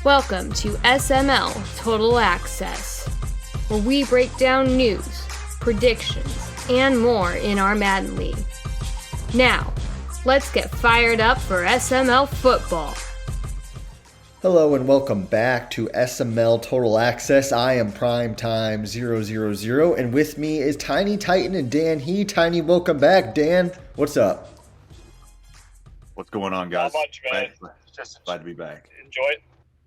Welcome to SML Total Access, where we break down news, predictions, and more in our Madden League. Now, let's get fired up for SML football. Hello and welcome back to SML Total Access. I am Primetime 000, and with me is Tiny Titan and Dan He. Tiny, welcome back. Dan, what's up? What's going on, guys? Not much, man. Just glad to be back. Enjoy it.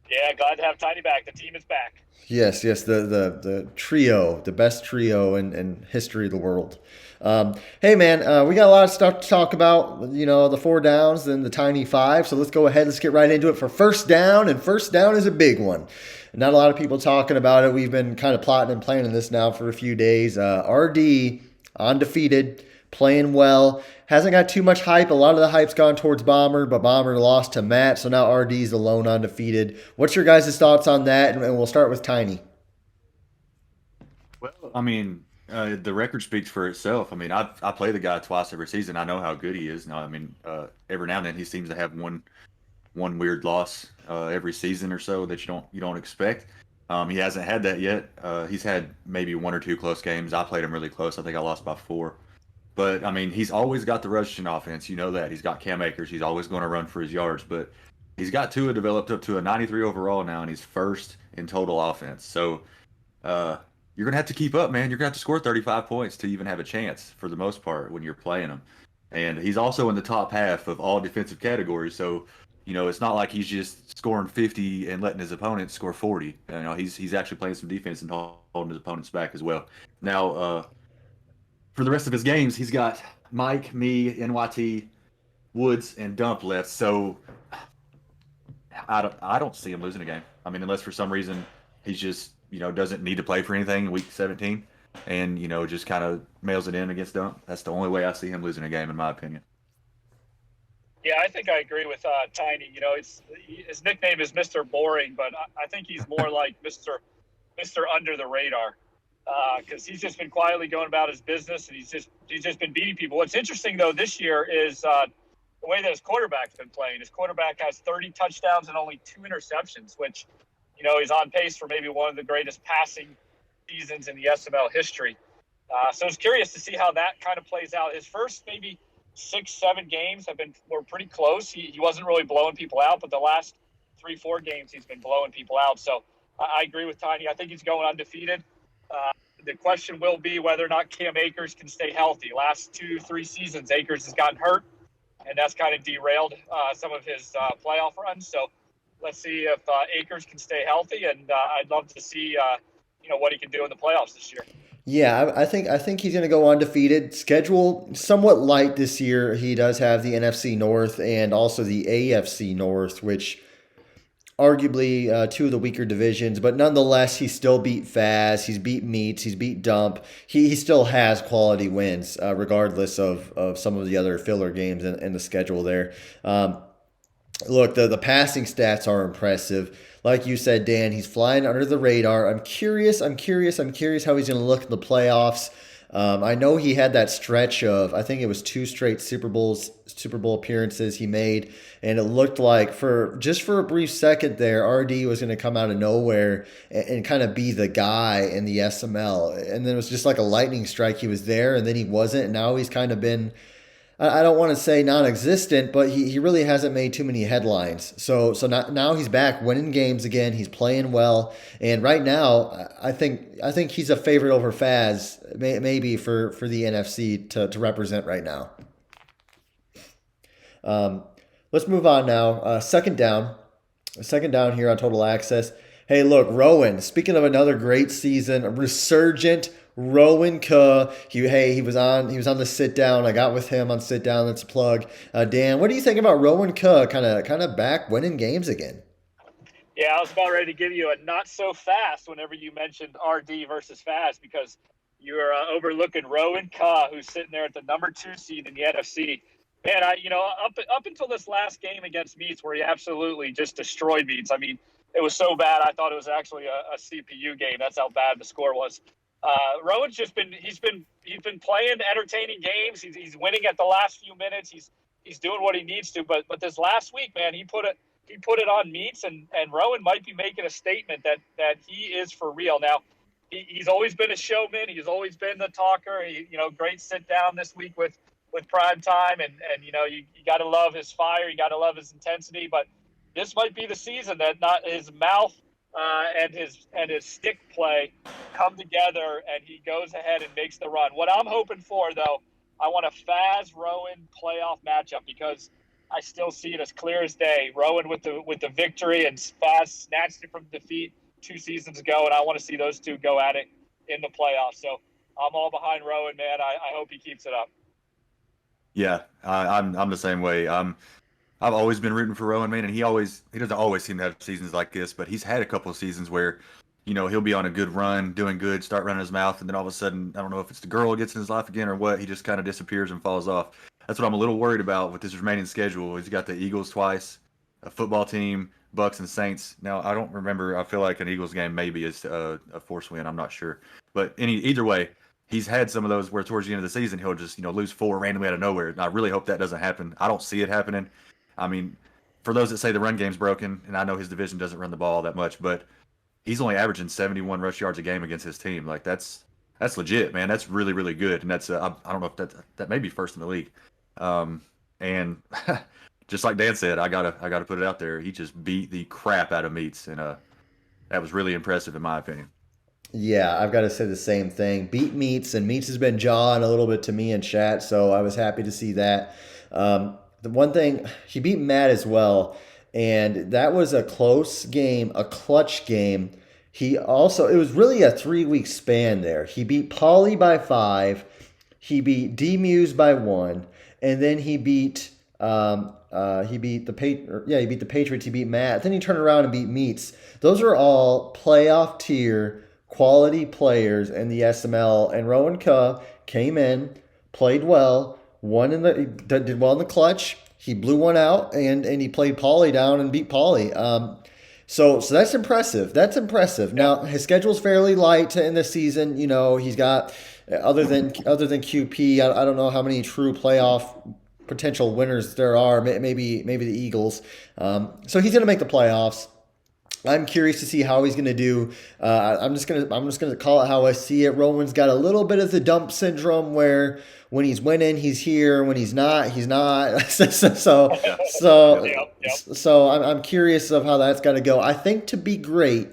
Yeah, glad to have Tiny back. The team is back. Yes, the trio, the best trio in history of the world. Hey, man, we got a lot of stuff to talk about, the 4 downs and the Tiny 5. So let's go ahead. Let's get right into it for first down. And first down is a big one. Not a lot of people talking about it. We've been kind of plotting and planning this now for a few days. RD, undefeated, playing well. Hasn't got too much hype. A lot of the hype's gone towards Bomber, but Bomber lost to Matt. So now RD's alone undefeated. What's your guys' thoughts on that? And we'll start with Tiny. Well, I mean, the record speaks for itself. I mean, I play the guy twice every season. I know how good he is. Now, I mean, every now and then he seems to have one weird loss every season or so that you don't expect. He hasn't had that yet. He's had maybe 1 or 2 close games. I played him really close. I think I lost by 4. But, I mean, he's always got the rushing offense. You know that. He's got Cam Akers. He's always going to run for his yards. But he's got Tua developed up to a 93 overall now, and he's first in total offense. So you're going to have to keep up, man. You're going to have to score 35 points to even have a chance for the most part when you're playing him. And he's also in the top half of all defensive categories. So, it's not like he's just scoring 50 and letting his opponents score 40. He's actually playing some defense and holding his opponents back as well. Now, for the rest of his games, he's got Mike, me, NYT, Woods, and Dump left. So I don't see him losing a game. I mean, unless for some reason he's just, doesn't need to play for anything in week 17 and, just kind of mails it in against Dump. That's the only way I see him losing a game, in my opinion. Yeah, I think I agree with Tiny. His nickname is Mr. Boring, but I think he's more like Mr. Under the Radar. Because he's just been quietly going about his business, and he's just been beating people. What's interesting, though, this year is the way that his quarterback's been playing. His quarterback has 30 touchdowns and only 2 interceptions, which, he's on pace for maybe one of the greatest passing seasons in the SML history. So I was curious to see how that kind of plays out. His first maybe 6-7 games were pretty close. He wasn't really blowing people out, but the last 3-4 games he's been blowing people out. So I agree with Tiny. I think he's going undefeated. The question will be whether or not Cam Akers can stay healthy. Last 2-3 seasons, Akers has gotten hurt, and that's kind of derailed some of his playoff runs. So let's see if Akers can stay healthy, and I'd love to see what he can do in the playoffs this year. Yeah, I think he's going to go undefeated. Schedule somewhat light this year. He does have the NFC North and also the AFC North, which arguably 2 of the weaker divisions, but nonetheless, he still beat Faz, he's beat Meats, he's beat Dump. He still has quality wins, regardless of some of the other filler games in the schedule there. Look, the passing stats are impressive. Like you said, Dan, he's flying under the radar. I'm curious how he's going to look in the playoffs. I know he had that stretch of, I think it was 2 straight Super Bowl appearances he made, and it looked like for a brief second there, RD was going to come out of nowhere and kind of be the guy in the SML. And then it was just like a lightning strike. He was there, and then he wasn't, and now he's kind of been, I don't want to say non-existent, but he really hasn't made too many headlines. So now he's back winning games again. He's playing well, and right now I think he's a favorite over Faz, maybe for the NFC to represent right now. Let's move on now. Second down here on Total Access. Hey, look, Rowan. Speaking of another great season, a resurgent Rowan Kuh. He was on the sit down. I got with him on sit down. That's a plug. Dan, what do you think about Rowan Kuh? Kind of back winning games again. Yeah, I was about ready to give you a not so fast whenever you mentioned RD versus Faz, because you're overlooking Rowan Kuh, who's sitting there at the number 2 seed in the NFC. Man, up until this last game against Meats, where he absolutely just destroyed Meats. I mean, it was so bad I thought it was actually a CPU game. That's how bad the score was. Rowan's just been playing entertaining games. He's winning at the last few minutes. He's doing what he needs to. But this last week, man, he put he put it on Meats, and Rowan might be making a statement that he is for real. Now, he's always been a showman. He's always been the talker. Great sit down this week with Prime Time, and you got to love his fire. You got to love his intensity. But this might be the season that not his mouth and his stick play come together, and he goes ahead and makes the run. What I'm hoping for, though, I want a Faz Rowan playoff matchup, because I still see it as clear as day. Rowan with the victory, and Faz snatched it from defeat 2 seasons ago, and I want to see those two go at it in the playoffs. So I'm all behind Rowan, man. I hope he keeps it up. Yeah, I'm the same way. I've always been rooting for Rowan, man, and he doesn't always seem to have seasons like this, but he's had a couple of seasons where, he'll be on a good run, doing good, start running his mouth, and then all of a sudden, I don't know if it's the girl gets in his life again or what, he just kind of disappears and falls off. That's what I'm a little worried about with his remaining schedule. He's got the Eagles twice, a football team, Bucks and Saints. Now, I don't remember. I feel like an Eagles game maybe is a force win. I'm not sure. But either way, he's had some of those where towards the end of the season, he'll just, lose 4 randomly out of nowhere. And I really hope that doesn't happen. I don't see it happening. I mean, for those that say the run game's broken, and I know his division doesn't run the ball that much, but he's only averaging 71 rush yards a game against his team. Like, that's legit, man. That's really, really good. And that's I don't know if that may be first in the league. And just like Dan said, I gotta put it out there. He just beat the crap out of Meats, and that was really impressive in my opinion. Yeah, I've got to say the same thing. Beat Meats, and Meats has been jawing a little bit to me in chat, so I was happy to see that. The one thing, he beat Matt as well, and that was a close game, a clutch game. It was really a 3-week span there. He beat Pauly by 5, he beat D-Muse by 1, and then he beat the Patriots. He beat Matt. Then he turned around and beat Meats. Those are all playoff tier quality players in the SML. And Rowan Kuh came in, played well, did well in the clutch. He blew one out, and he played Pauly down and beat Pauly. So that's impressive. That's impressive. Now his schedule's fairly light in this season. He's got other than QP. I don't know how many true playoff potential winners there are. Maybe the Eagles. So he's going to make the playoffs. I'm curious to see how he's going to do. I'm just gonna call it how I see it. Rowan's got a little bit of the dump syndrome, where when he's winning, he's here. When he's not, he's not. So I'm curious of how that's going to go. I think to be great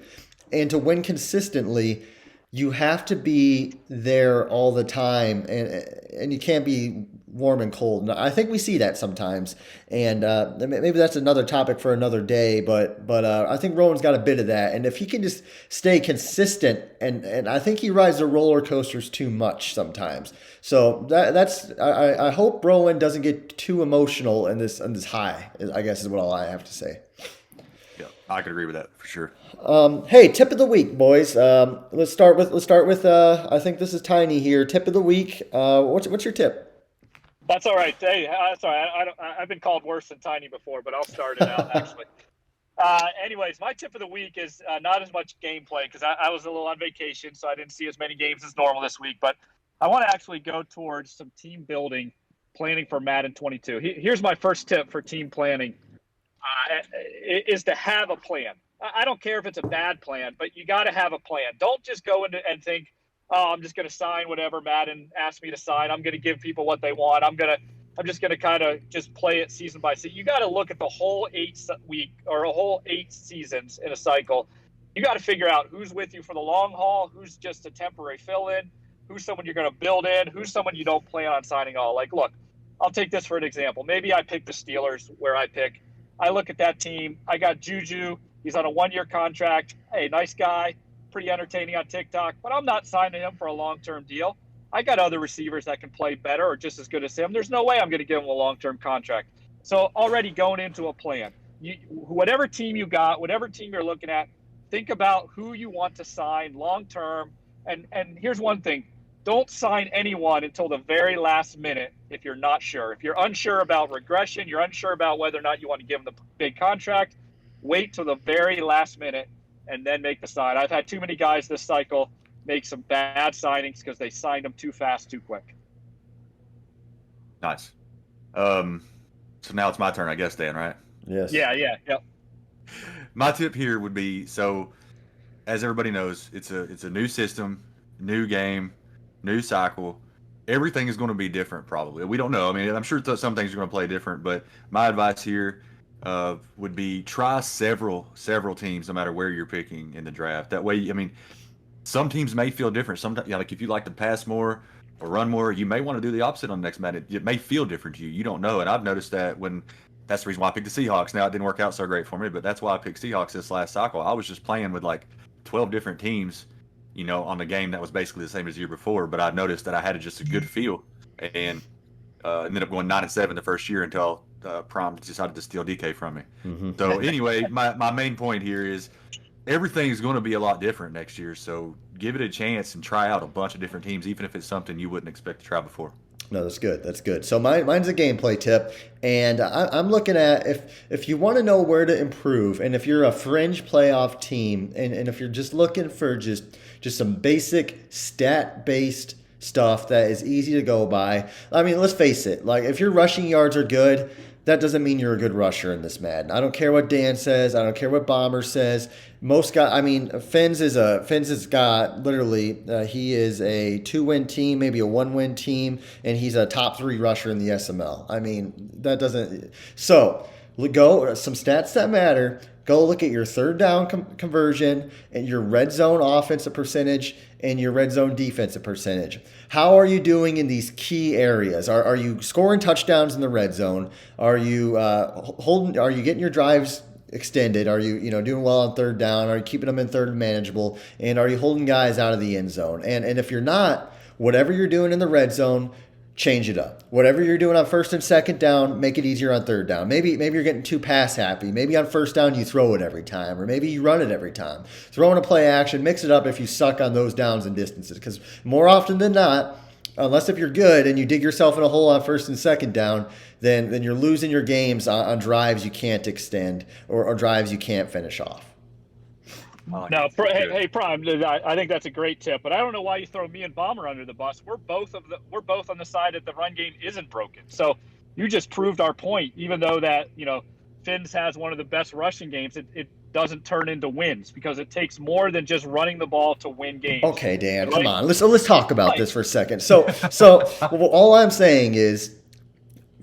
and to win consistently, you have to be there all the time, and you can't be warm and cold. And I think we see that sometimes, and maybe that's another topic for another day. But I think Rowan's got a bit of that, and if he can just stay consistent, and I think he rides the roller coasters too much sometimes. So I hope Rowan doesn't get too emotional in this high, I guess is what all I have to say. Yeah, I could agree with that for sure. Hey, tip of the week, boys. Let's start with I think this is Tiny here. Tip of the week. What's your tip? That's all right. Hey, sorry, I've been called worse than Tiny before, but I'll start it out actually. Anyways, my tip of the week is not as much gameplay, because I was a little on vacation, so I didn't see as many games as normal this week. But I want to actually go towards some team building, planning for Madden 22. Here's my first tip for team planning: is to have a plan. I don't care if it's a bad plan, but you got to have a plan. Don't just go into and think, oh, I'm just going to sign whatever Madden asked me to sign. I'm going to give people what they want. I'm just going to kind of just play it season by season. You got to look at the whole 8 seasons in a cycle. You got to figure out who's with you for the long haul, who's just a temporary fill-in, who's someone you're going to build in, who's someone you don't plan on signing all. Like, look, I'll take this for an example. Maybe I pick the Steelers where I look at that team. I got Juju. He's on a 1-year contract. Hey, nice guy. Pretty entertaining on TikTok, but I'm not signing him for a long-term deal. I got other receivers that can play better or just as good as him. There's no way I'm going to give him a long-term contract. So already going into a plan, whatever team you got, whatever team you're looking at, think about who you want to sign long-term. And here's one thing: don't sign anyone until the very last minute if you're not sure. If you're unsure about regression, you're unsure about whether or not you want to give them the big contract, wait till the very last minute and then make the sign. I've had too many guys this cycle make some bad signings because they signed them too fast, too quick. Nice. So now it's my turn, I guess, Dan, right? Yes. Yeah. My tip here would be, so as everybody knows, it's a new system, new game, new cycle. Everything is going to be different, probably. We don't know. I mean, I'm sure some things are going to play different, but my advice here would be try several teams, no matter where you're picking in the draft. That way, I mean, some teams may feel different. Sometimes, like if you like to pass more or run more, you may want to do the opposite on the next match. It may feel different to you. You don't know. And I've noticed that when that's the reason why I picked the Seahawks. Now it didn't work out so great for me, but that's why I picked Seahawks this last cycle. I was just playing with like 12 different teams, on the game that was basically the same as the year before. But I noticed that I had just a good feel, and ended up going 9-7 the first year until Prom decided to steal DK from me. Mm-hmm. So anyway, my main point here is everything is going to be a lot different next year. So give it a chance and try out a bunch of different teams, even if it's something you wouldn't expect to try before. No, that's good. That's good. So mine's a gameplay tip, and I'm looking at if you want to know where to improve, and if you're a fringe playoff team, and if you're just looking for just some basic stat-based stuff that is easy to go by. I mean, let's face it. Like, if your rushing yards are good, that doesn't mean you're a good rusher in this Madden. I don't care what Dan says. I don't care what Bomber says. Most guys, I mean, Fins has got literally, he is a 2-win team, maybe a 1-win team, and he's a top 3 rusher in the SML. I mean, that doesn't. So go some stats that matter. Go look at your third down conversion and your red zone offensive percentage and your red zone defensive percentage. How are you doing in these key areas? Are you scoring touchdowns in the red zone? Are you Are you getting your drives extended? Are you doing well on third down? Are you keeping them in third and manageable? And are you holding guys out of the end zone? And if you're not, whatever you're doing in the red zone, change it up. Whatever you're doing on first and second down, make it easier on third down. Maybe you're getting too pass happy. Maybe on first down you throw it every time, or maybe you run it every time. Throw in a play action, mix it up if you suck on those downs and distances. Because more often than not, unless if you're good and you dig yourself in a hole on first and second down, then you're losing your games on drives you can't extend or drives you can't finish off. No, hey, Prime. I think that's a great tip, but I don't know why you throw me and Bomber under the bus. We're both on the side that the run game isn't broken. So you just proved our point. Even though that Fins has one of the best rushing games, it doesn't turn into wins because it takes more than just running the ball to win games. Okay, Dan, come on. Let's talk about this for a second. So all I'm saying is.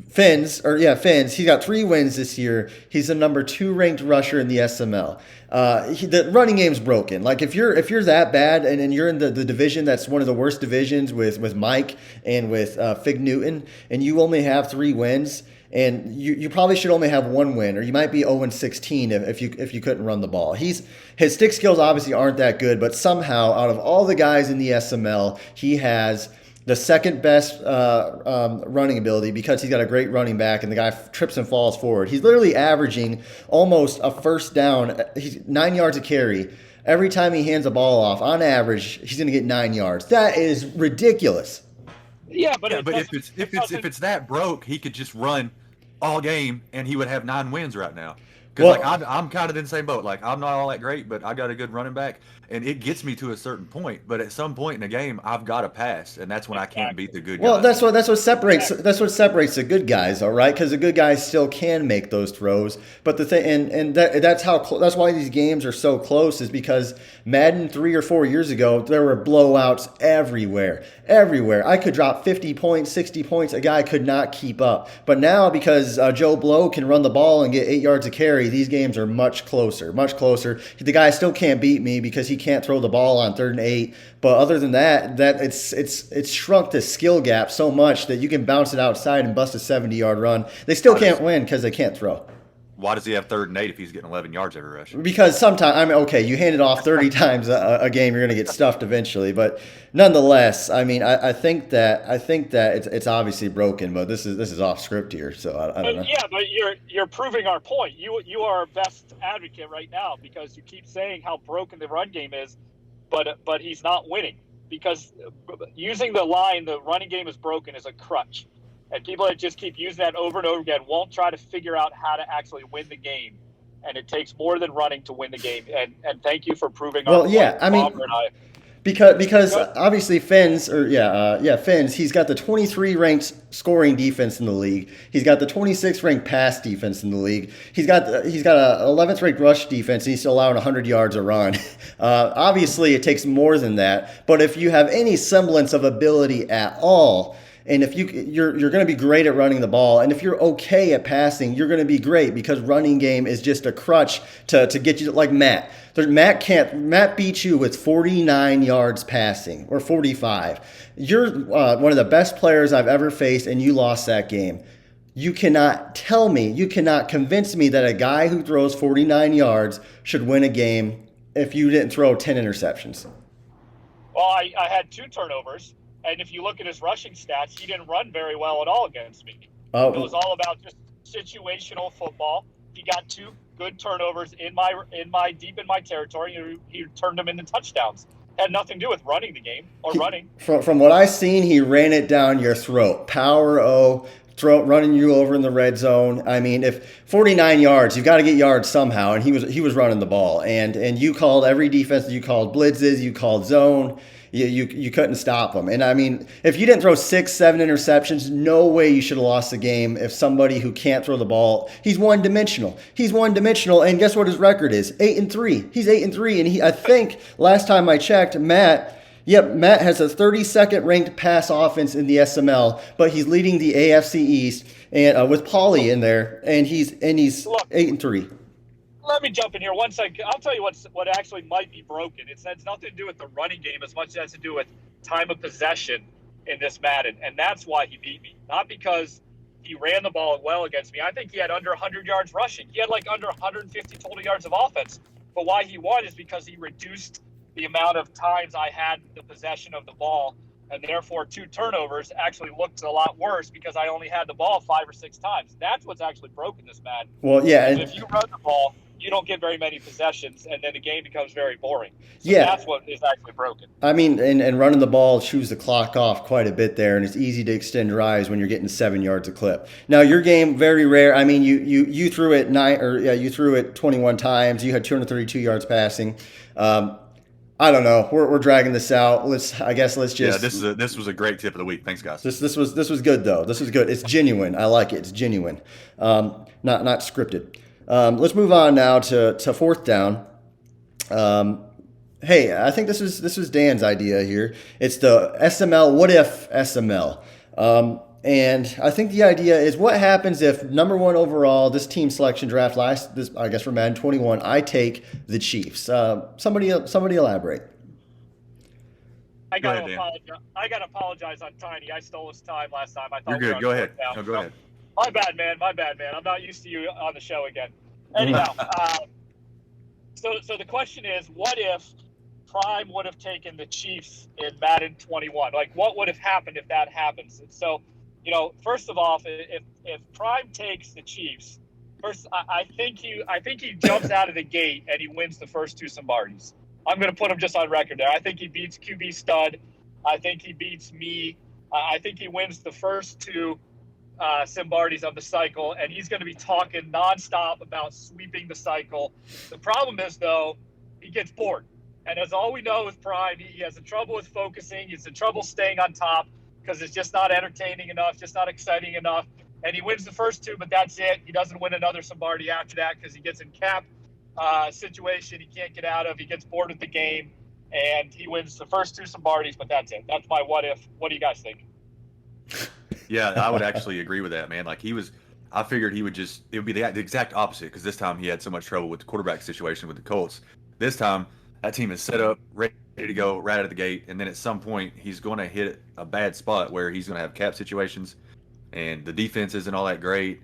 Fins, he's got 3 wins this year. He's the number 2 ranked rusher in the SML. The running game's broken. Like if you're that bad and you're in the division that's one of the worst divisions with Mike and with Fig Newton, and you only have 3 wins, and you probably should only have 1 win, or you might be 0-16 if you couldn't run the ball. His stick skills obviously aren't that good, but somehow out of all the guys in the SML, he has the second best running ability because he's got a great running back and the guy trips and falls forward. He's literally averaging almost a first down. He's 9 yards a carry. Every time he hands a ball off, on average, he's going to get 9 yards. That is ridiculous. Yeah, but if it's that broke, he could just run all game and he would have 9 wins right now. Because I'm kind of in the same boat. Like, I'm not all that great, but I got a good running back, and it gets me to a certain point. But at some point in the game, I've got to pass, and that's when I can't beat the good guys. Well, that's what separates the good guys, all right? Because the good guys still can make those throws. But the thing, that's why these games are so close, is because Madden 3 or 4 years ago, there were blowouts everywhere. I could drop 50 points, 60 points. A guy could not keep up. But now, because Joe Blow can run the ball and get 8 yards a carry, these games are much closer. The guy still can't beat me because he can't throw the ball on 3rd and 8. But other than that it's shrunk the skill gap so much that you can bounce it outside and bust a 70-yard run. They still can't win because they can't throw. Why does he have 3rd and 8 if he's getting 11 yards every rush? Because sometimes, you hand it off 30 times a game, you're going to get stuffed eventually. But nonetheless, I think that it's obviously broken. But this is off script here, so I don't know. Yeah, but you're proving our point. You are our best advocate right now because you keep saying how broken the run game is, but he's not winning because using the line, the running game is broken, is a crutch. And people that just keep using that over and over again won't try to figure out how to actually win the game. And it takes more than running to win the game. And thank you for proving our point. Because obviously Fins he's got the 23 ranked scoring defense in the league. He's got the 26th ranked pass defense in the league. He's got a 11th ranked rush defense, and he's still allowing 100 yards a run. Obviously, it takes more than that. But if you have any semblance of ability at all, and if you're going to be great at running the ball, and if you're okay at passing, you're going to be great, because running game is just a crutch to get you, like Matt. Matt beat you with 49 yards passing, or 45. You're one of the best players I've ever faced, and you lost that game. You cannot convince me that a guy who throws 49 yards should win a game if you didn't throw 10 interceptions. Well, I had 2 turnovers, and if you look at his rushing stats, he didn't run very well at all against me. It was all about just situational football. He got 2 good turnovers in my deep in my territory. He turned them into touchdowns. Had nothing to do with running the game or running. From what I've seen, he ran it down your throat. Power O, running you over in the red zone. I mean, if 49 yards, you've got to get yards somehow, and he was running the ball. And you called every defense. You called blitzes. You called zone. You couldn't stop him. And I mean, if you didn't throw 6-7 interceptions, no way you should have lost the game. If somebody who can't throw the ball, he's one-dimensional. And guess what his record is? 8-3. He's 8-3, and I think last time I checked, Matt has a 32nd ranked pass offense in the SML, but he's leading the AFC East and with Pauly in there, and he's 8-3. Let me jump in here 1 second. I'll tell you what actually might be broken. It has nothing to do with the running game as much as it has to do with time of possession in this Madden, and that's why he beat me. Not because he ran the ball well against me. I think he had under 100 yards rushing. He had like under 150 total yards of offense. But why he won is because he reduced the amount of times I had the possession of the ball, and therefore 2 turnovers actually looked a lot worse because I only had the ball 5 or 6 times. That's what's actually broken this Madden. Well, yeah. And if you run the ball, you don't get very many possessions, and then the game becomes very boring. So that's what is actually broken. I mean, and running the ball chews the clock off quite a bit there, and it's easy to extend drives when you're getting 7 yards a clip. Now, your game, very rare. I mean, you threw it you threw it 21 times. You had 232 yards passing. I don't know. We're dragging this out. Let's just. Yeah, this was a great tip of the week. Thanks, guys. This was good though. This was good. It's genuine. I like it. It's genuine. Not scripted. Let's move on now to 4th down. Hey, I think this was Dan's idea here. It's the SML. What if SML? And I think the idea is, what happens if number 1 overall, this team selection draft I guess for Madden 21, I take the Chiefs. Somebody elaborate. I got to apologize on Tiny. I stole his time last time. I thought you're good. Go ahead. No, go ahead. My bad, man. I'm not used to you on the show again. Anyhow, so the question is, what if Prime would have taken the Chiefs in Madden 21? Like, what would have happened if that happens? And so, first of all, if Prime takes the Chiefs, first I think he jumps out of the gate and he wins the first 2 Sombardis. I'm going to put him just on record there. I think he beats QB Stud. I think he beats me. I think he wins the first 2 Sombardis of the cycle, and he's going to be talking nonstop about sweeping the cycle. The problem is, though, he gets bored. And as all we know with Prime, he has trouble with focusing. He's in trouble staying on top because it's just not entertaining enough, just not exciting enough. And he wins the first 2, but that's it. He doesn't win another Sombardi after that because he gets in cap situation he can't get out of. He gets bored with the game, and he wins the first 2 Sombardis, but that's it. That's my what if. What do you guys think? Yeah, I would actually agree with that, man. Like, I figured it would be the exact opposite, because this time he had so much trouble with the quarterback situation with the Colts. This time, that team is set up, ready to go right out of the gate, and then at some point, he's going to hit a bad spot where he's going to have cap situations, and the defense isn't all that great.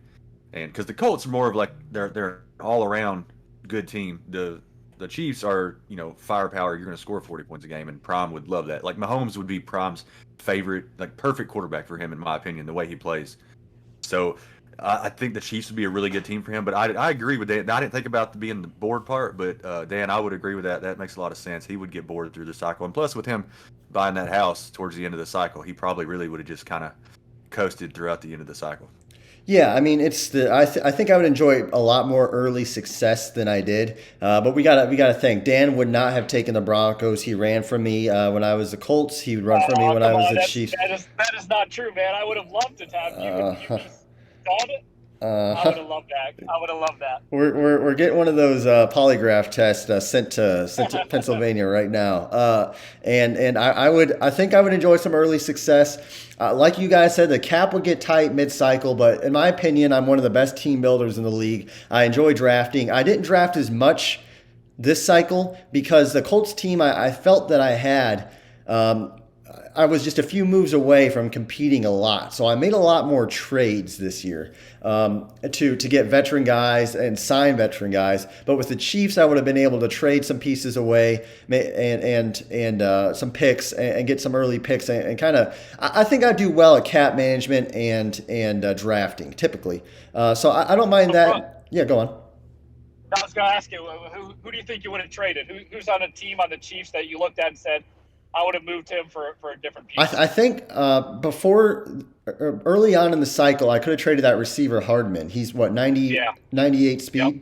And because the Colts are more of like, they're all-around good team. The Chiefs are, firepower. You're going to score 40 points a game, and Prime would love that. Like, Mahomes would be Prime's favorite, like, perfect quarterback for him, in my opinion, the way he plays. So I think the Chiefs would be a really good team for him. But I agree with Dan. I didn't think about being the bored part, but Dan, I would agree with that. That makes a lot of sense. He would get bored through the cycle. And plus, with him buying that house towards the end of the cycle, he probably really would have just kind of coasted throughout the end of the cycle. Yeah, I mean, I think I would enjoy a lot more early success than I did. But we gotta think. Dan would not have taken the Broncos. He ran from me when I was the Colts. He would run from me Oh, when I come was on, the Chiefs. that is not true, man. I would have loved to have you and you Uh, be on it. I would uh, have loved that. I would have loved that. we're getting one of those polygraph tests sent to Pennsylvania right now. And I think I would enjoy some early success. Like you guys said, the cap would get tight mid cycle, but in my opinion, I'm one of the best team builders in the league. I enjoy drafting. I didn't draft as much this cycle because the Colts team I felt that I had. I was just a few moves away from competing a lot. So I made a lot more trades this year to get veteran guys and sign veteran guys. But with the Chiefs, I would have been able to trade some pieces away and some picks and get some early picks and kind of. I think I do well at cap management and drafting typically. So I don't mind that. Yeah, go on. I was going to ask you, who do you think you would have traded? Who's on a team on the Chiefs that you looked at and said, I would have moved him for a different piece? I think before early on in the cycle, I could have traded that receiver Hardman. He's what 90, 98 speed. Yep.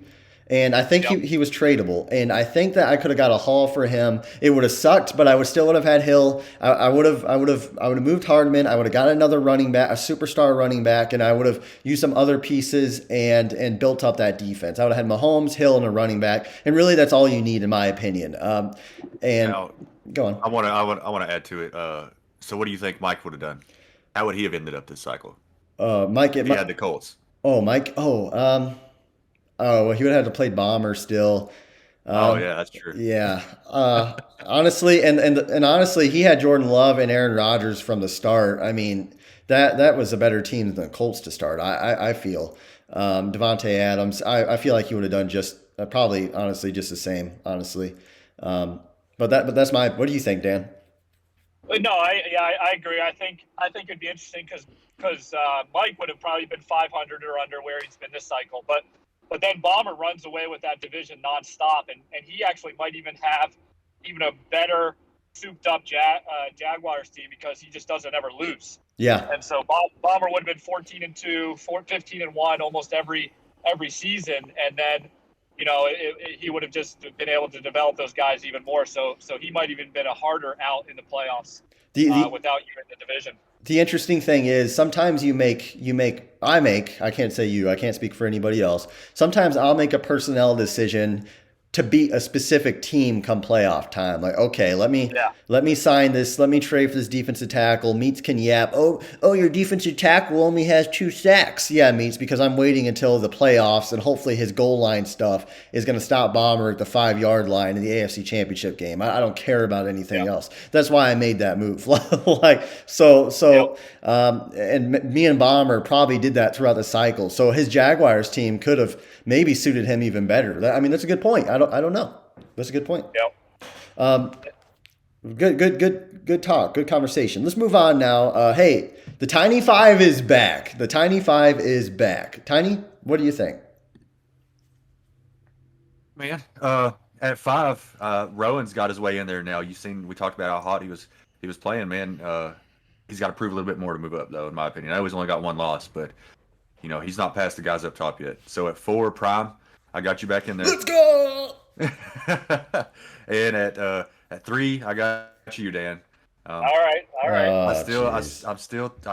And I think he was tradable. And I think that I could have got a haul for him. It would have sucked, but I would have had Hill. I would have moved Hardman. I would have got another running back, a superstar running back, and I would have used some other pieces and built up that defense. I would have had Mahomes, Hill, and a running back. And really, that's all you need, in my opinion. And Now, go on. I want to add to it. So what do you think Mike would have done? How would he have ended up this cycle? Mike, If he had the Colts. Mike. Well, he would have had to play bomber still. Oh yeah, that's true. Yeah. Honestly, and honestly, he had Jordan Love and Aaron Rodgers from the start. I mean, that was a better team than the Colts to start. I feel. Devontae Adams. I feel like he would have done just probably honestly just the same. Honestly. But that's my. What do you think, Dan? No, I agree. I think it'd be interesting because Mike would have probably been 500 or under where he's been this cycle, but then Bomber runs away with that division nonstop, and he actually might even have a better souped up Jaguars team because he just doesn't ever lose. Yeah. And so Bomber would have been 14-2, 15-1 almost every season, and then he would have just been able to develop those guys even more. So he might even been a harder out in the playoffs without you in the division. The interesting thing is sometimes I can't say you, I can't speak for anybody else. Sometimes I'll make a personnel decision to beat a specific team come playoff time. Like, okay, let me sign this. Let me trade for this defensive tackle. Meats can yap. Oh, your defensive tackle only has 2 sacks. Yeah, Meats, because I'm waiting until the playoffs and hopefully his goal line stuff is going to stop Bomber at the 5-yard line in the AFC Championship game. I don't care about anything else. That's why I made that move. And me and Bomber probably did that throughout the cycle. So his Jaguars team could have maybe suited him even better. I mean, that's a good point. I don't know. That's a good point. Yep. Good talk. Good conversation. Let's move on now. Hey, the Tiny Five is back. Tiny, what do you think? Man, at 5, Rowan's got his way in there now. We talked about how hot he was playing, man. He's got to prove a little bit more to move up, though, in my opinion. I know he's only got 1 loss, but he's not past the guys up top yet. So at 4, Prime, I got you back in there. Let's go. And at 3, I got you, Dan. All right. I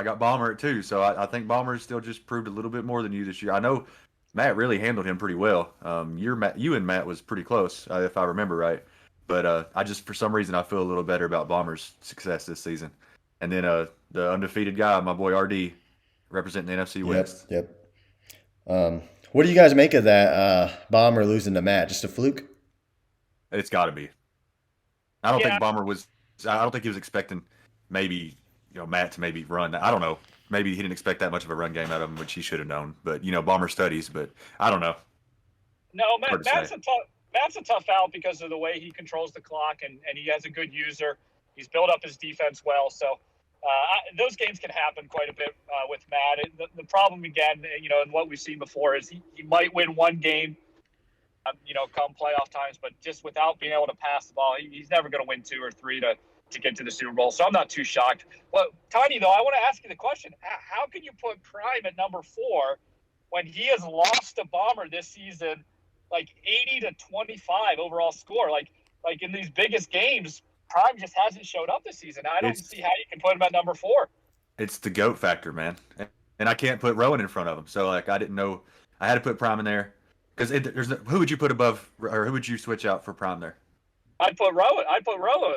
got Bomber at 2, so I think Bomber still just proved a little bit more than you this year. I know Matt really handled him pretty well. You and Matt was pretty close, if I remember right. But I just, for some reason, I feel a little better about Bomber's success this season. And then the undefeated guy, my boy RD, representing the NFC West. Yep. What do you guys make of that Bomber losing to Matt? Just a fluke? It's got to be. I don't think Bomber was. I don't think he was expecting maybe Matt to maybe run. I don't know. Maybe he didn't expect that much of a run game out of him, which he should have known. But Bomber studies. But I don't know. No, Matt's a tough out because of the way he controls the clock, and he has a good user. He's built up his defense well, so. Those games can happen quite a bit with Matt. The problem, again, and what we've seen before is he might win one game, come playoff times, but just without being able to pass the ball, he's never going to win 2 or 3 to to get to the Super Bowl. So I'm not too shocked. Well, Tiny, though, I want to ask you the question: how can you put Prime at number 4 when he has lost to Bomber this season, like 80-25 overall score? Like in these biggest games, Prime just hasn't showed up this season. I don't see how you can put him at number 4. It's the GOAT factor, man. And I can't put Rowan in front of him. So, like, I didn't know. I had to put Prime in there. Because who would you put above, or who would you switch out for Prime there? I'd put Rowan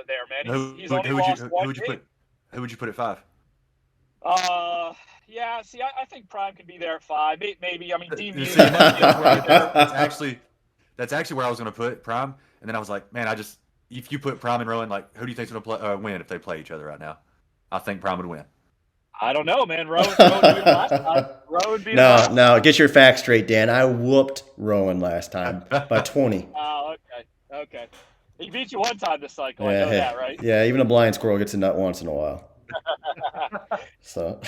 there, man. He's only lost one game. Who would you put at 5? Yeah. See, I think Prime could be there at 5. Maybe. I mean, that's actually where I was going to put Prime, and then I was like, man, if you put Prime and Rowan, like, who do you think's going to win if they play each other right now? I think Prime would win. I don't know, man. Rowan beat him last time. No, get your facts straight, Dan. I whooped Rowan last time by 20. Oh, okay. He beat you one time this cycle. Yeah, I know that, right? Yeah, even a blind squirrel gets a nut once in a while. So.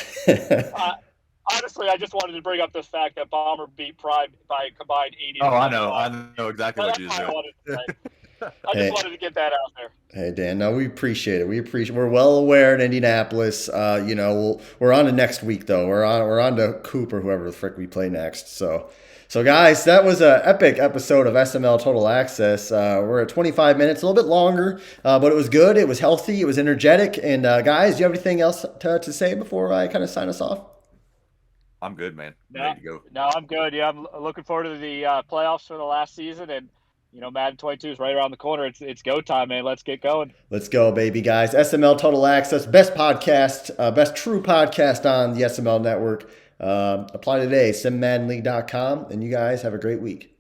Honestly, I just wanted to bring up the fact that Bomber beat Prime by a combined 80. Oh, I know exactly what you're doing. I just wanted to get that out there. Hey, Dan, no, we appreciate it. We're well aware in Indianapolis. We're on to next week though. We're on to Coop or whoever the frick we play next. So guys, that was an epic episode of SML Total Access. We're at 25 minutes, a little bit longer, but it was good. It was healthy. It was energetic. And guys, do you have anything else to say before I kind of sign us off? I'm good, man. Ready to go. No, I'm good. Yeah, I'm looking forward to the playoffs for the last season, and Madden 22 is right around the corner. It's go time, man. Let's get going. Let's go, baby, guys. SML Total Access, best podcast, best true podcast on the SML network. Apply today, simmaddenleague.com, and you guys have a great week.